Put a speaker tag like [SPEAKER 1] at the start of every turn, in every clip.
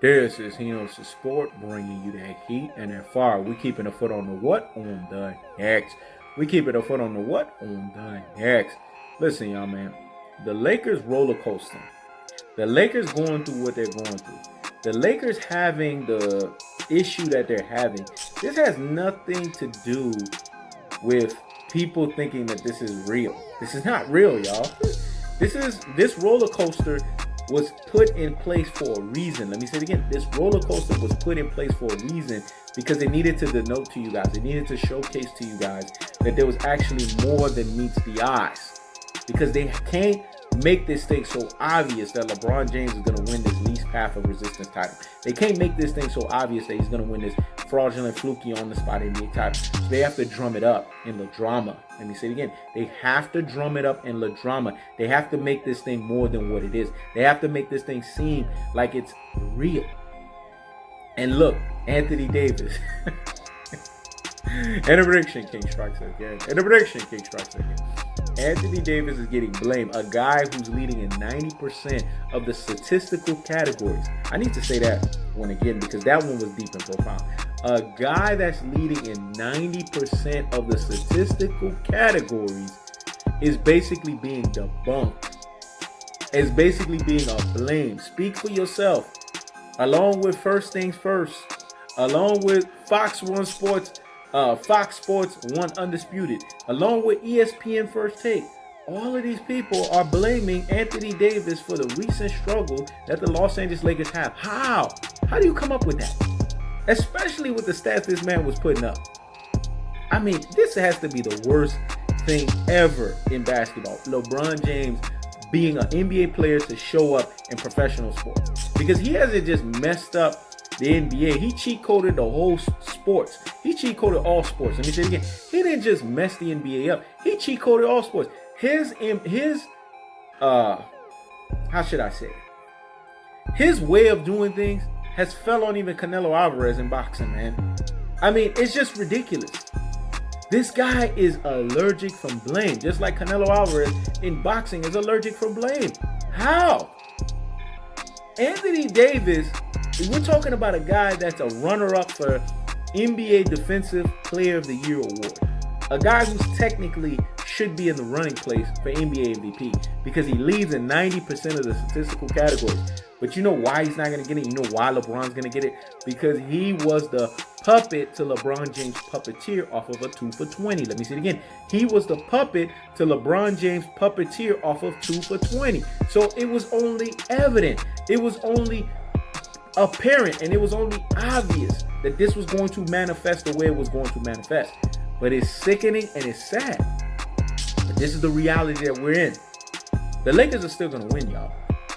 [SPEAKER 1] This is Henos the Sport, bringing you that heat and that fire. We keeping a foot on the what? On the next. We keeping a foot on the what? On the next. Listen, y'all, man. The Lakers roller coasting. The Lakers going through what they're going through. The Lakers having the issue that they're having. This has nothing to do with people thinking that this is real. This is not real, y'all. This roller coaster was put in place for a reason. Let me say it again. This roller coaster was put in place for a reason because it needed to denote to you guys. It needed to showcase to you guys that there was actually more than meets the eyes. Because they can't make this thing so obvious that LeBron James is going to win this least path of resistance title. They can't make this thing so obvious that he's going to win this fraudulent, fluky on the spot NBA title. So they have to drum it up in the drama. Let me say it again. They have to drum it up in the drama. They have to make this thing more than what it is. They have to make this thing seem like it's real. And look, Anthony Davis. And a prediction, King strikes again. And a prediction, King strikes again. Anthony Davis is getting blamed. A guy who's leading in 90% of the statistical categories. I need to say that one again because that one was deep and profound. A guy that's leading in 90% of the statistical categories is basically being debunked. Is basically being blamed. Speak for yourself. Along with First Things First. Along with Fox Sports 1 Undisputed, along with ESPN First Take. All of these people are blaming Anthony Davis for the recent struggle that the Los Angeles Lakers have. How? How do you come up with that? Especially with the stats this man was putting up. I mean, this has to be the worst thing ever in basketball. LeBron James being an NBA player to show up in professional sports. Because he hasn't just messed up the NBA, he cheat coded the whole sports. He cheat coded all sports. Let me say it again. He didn't just mess the NBA up. He cheat coded all sports. His how should I say it? His way of doing things has fell on even Canelo Alvarez in boxing, man. I mean, it's just ridiculous. This guy is allergic from blame, just like Canelo Alvarez in boxing is allergic from blame. How? Anthony Davis, we're talking about a guy that's a runner-up for NBA Defensive Player of the Year award. A guy who's technically should be in the running place for NBA MVP because he leads in 90% of the statistical categories. But you know why he's not going to get it? You know why LeBron's going to get it? Because he was the puppet to LeBron James' puppeteer off of a 2 for 20. Let me say it again. He was the puppet to LeBron James' puppeteer off of 2 for 20. So it was only evident. It was only apparent and it was only obvious that this was going to manifest the way it was going to manifest. But it's sickening and it's sad. But this is the reality that we're in. The Lakers are still going to win, y'all.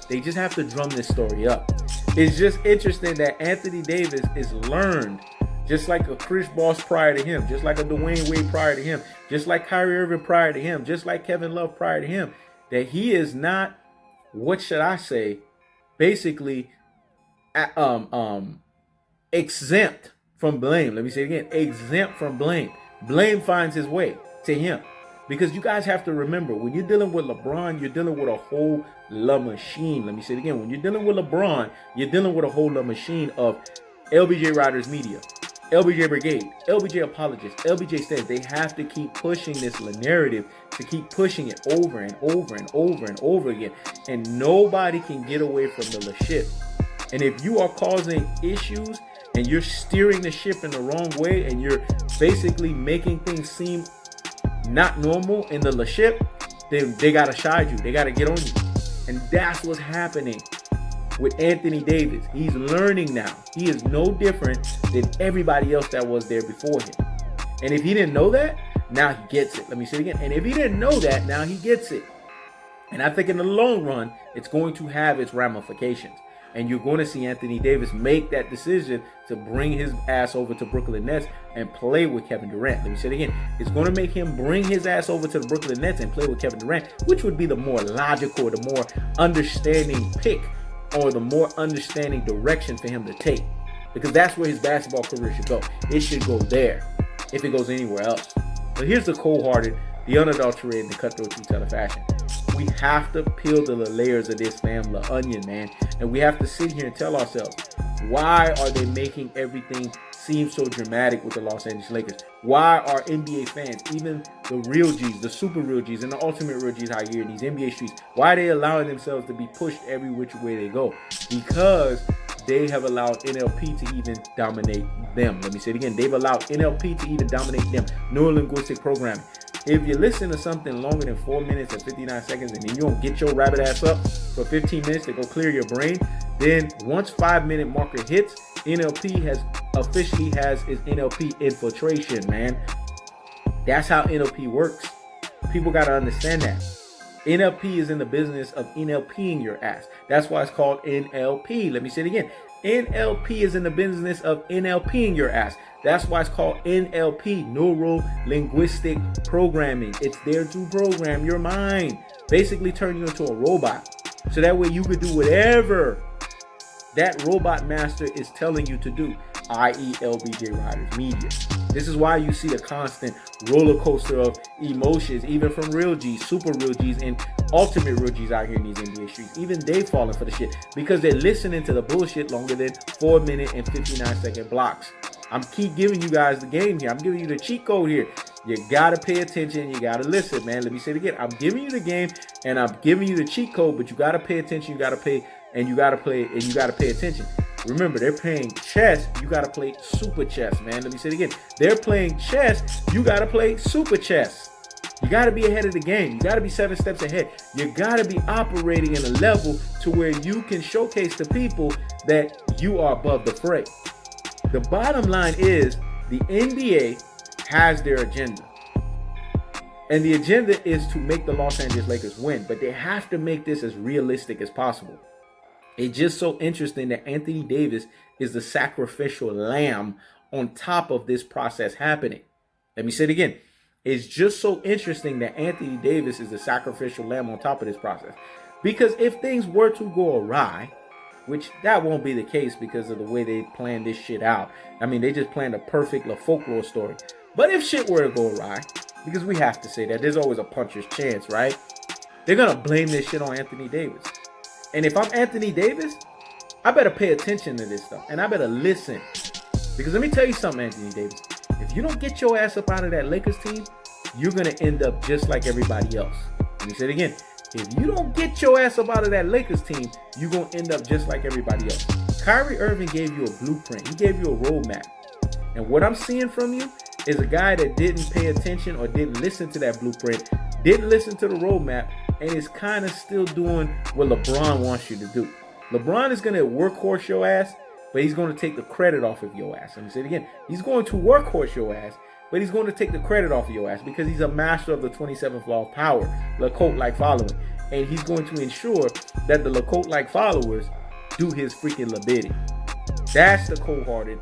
[SPEAKER 1] They just have to drum this story up. It's just interesting that Anthony Davis is learned, just like a Chris Bosh prior to him, just like a Dwayne Wade prior to him, just like Kyrie Irving prior to him, just like Kevin Love prior to him, that he is not, what should I say, basically exempt from blame. Let me say it again, exempt from blame. Blame finds his way to him. Because you guys have to remember, when you're dealing with LeBron, you're dealing with a whole machine. Let me say it again. When you're dealing with LeBron, you're dealing with a whole machine of LBJ Riders Media, LBJ Brigade, LBJ Apologists, LBJ Stands. They have to keep pushing this narrative, to keep pushing it over and over and over and over again. And nobody can get away from the ship. And if you are causing issues and you're steering the ship in the wrong way and you're basically making things seem not normal in the ship, then they got to shide you. They got to get on you. And that's what's happening with Anthony Davis. He's learning now. He is no different than everybody else that was there before him. And if he didn't know that, now he gets it. Let me say it again. And if he didn't know that, now he gets it. And I think in the long run, it's going to have its ramifications. And you're going to see Anthony Davis make that decision to bring his ass over to Brooklyn Nets and play with Kevin Durant. Let me say it again. It's going to make him bring his ass over to the Brooklyn Nets and play with Kevin Durant, which would be the more logical, the more understanding pick, or the more understanding direction for him to take. Because that's where his basketball career should go. It should go there if it goes anywhere else. But here's the cold-hearted, the unadulterated, the cutthroat two-teller fashion. We have to peel the layers of this family onion, man. And we have to sit here and tell ourselves, Why are they making everything seem so dramatic with the Los Angeles Lakers? Why are NBA fans, even the real G's, the super real G's, and the ultimate real G's out here in these NBA streets, why are they allowing themselves to be pushed every which way they go? Because they have allowed NLP to even dominate them. Let me say it again. They've allowed NLP to even dominate them. Neuro-linguistic programming. If you listen to something longer than 4 minutes and 59 seconds and then you don't get your rabbit ass up for 15 minutes to go clear your brain, then once 5-minute marker hits, NLP officially has its NLP infiltration, man. That's how NLP works. People got to understand that. NLP is in the business of NLPing your ass. That's why it's called NLP. Let me say it again. NLP is in the business of NLPing your ass. That's why it's called NLP, neuro-linguistic programming. It's there to program your mind. Basically turn you into a robot. So that way you could do whatever that robot master is telling you to do, i.e. LBJ Riders Media. This is why you see a constant roller coaster of emotions, even from real G's, super real G's, and ultimate real G's out here in these NBA streets. Even they falling for the shit because they're listening to the bullshit longer than 4-minute and 59-second blocks. I'm keep giving you guys the game here. I'm giving you the cheat code here. You gotta pay attention. You gotta listen, man. Let me say it again. I'm giving you the game and I'm giving you the cheat code, but you gotta pay attention. You gotta pay and you gotta play and you gotta pay attention. Remember, they're playing chess. You gotta play super chess, man. Let me say it again. They're playing chess. You gotta play super chess. You gotta be ahead of the game. You gotta be 7 steps ahead. You gotta be operating in a level to where you can showcase to people that you are above the fray. The bottom line is the NBA has their agenda. And the agenda is to make the Los Angeles Lakers win, but they have to make this as realistic as possible. It's just so interesting that Anthony Davis is the sacrificial lamb on top of this process happening. Let me say it again. It's just so interesting that Anthony Davis is the sacrificial lamb on top of this process. Because if things were to go awry, which that won't be the case because of the way they planned this shit out. I mean, they just planned a perfect folklore story. But if shit were to go awry, because we have to say that there's always a puncher's chance, right? They're going to blame this shit on Anthony Davis. And if I'm Anthony Davis, I better pay attention to this stuff. And I better listen. Because let me tell you something, Anthony Davis. If you don't get your ass up out of that Lakers team, you're going to end up just like everybody else. Let me say it again. If you don't get your ass up out of that Lakers team, you're going to end up just like everybody else. Kyrie Irving gave you a blueprint. He gave you a roadmap. And what I'm seeing from you is a guy that didn't pay attention or didn't listen to that blueprint, didn't listen to the roadmap, and is kind of still doing what LeBron wants you to do. LeBron is going to workhorse your ass, but he's going to take the credit off of your ass. Let me say it again. He's going to workhorse your ass, but he's going to take the credit off of your ass because he's a master of the 27th law of power, Lecoq-like following. And he's going to ensure that the Lecoq-like followers do his freaking bidding. That's the cold-hearted,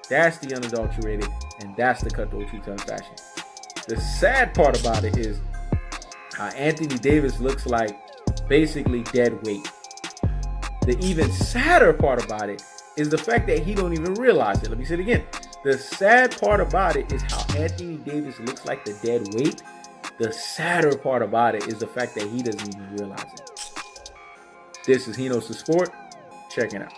[SPEAKER 1] that's the unadulterated, and that's the cutthroat two-ton fashion. The sad part about it is how Anthony Davis looks like basically dead weight. The even sadder part about it is the fact that he don't even realize it. Let me say it again. The sad part about it is how Anthony Davis looks like the dead weight. The sadder part about it is the fact that he doesn't even realize it. This is He Knows the Sport. Check it out.